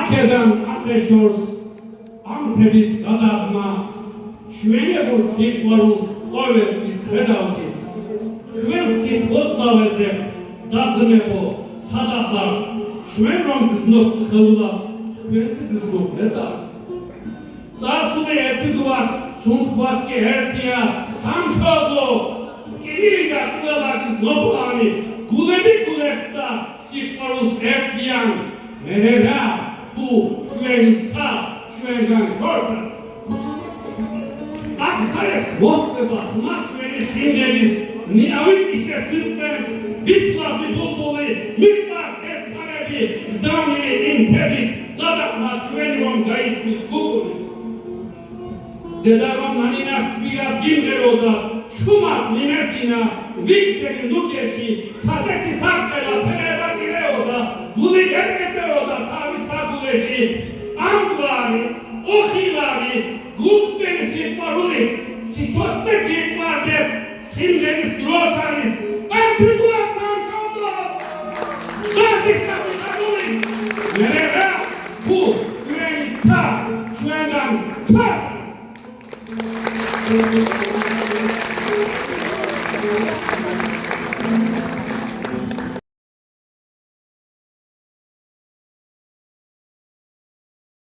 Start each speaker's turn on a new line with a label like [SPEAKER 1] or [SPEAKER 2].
[SPEAKER 1] აქედან ასე შორს ამ თემის გადაღმა ჩვენებურ სიყვარულს ყოველთვის ხედავდით. Თქვენს სიტყვას დავეზე დაძმებო სადახარ ჩვენ რომ გზნობთ ხელულა თქვენ გზნობ მეტა. წარსული ერთგვარ სუნთქვაც კი ერთია სამშობლო კიდია ყველა გზნობანი გულები გულებს და სიყვარულს ერთიან მე რა თუ თქვენი ცა ჩვენგან ხორცაც აქ ხარებს მოხდება ხმა თქვენი სიმღერის ნიავით ისე სიტყვებს ვიტყვავი ბულბული მიყავს ეს ხარები გზავნილი ინთების გადაღმა თქვენი რომ გაისმის გუგული დედარო ნანინას თბილად გიმღეროდა ჩუმად მიმეცინა ვიქცევი ნუგეში სადეცი საფხელა ფერება გირეოდა გული გერგეტეოდა თავის საგულეში ამგვარი ოხილარი გულწვენი სიყვარული სიჩვენე გიყვარდებ სიმღერის დროც არის ამ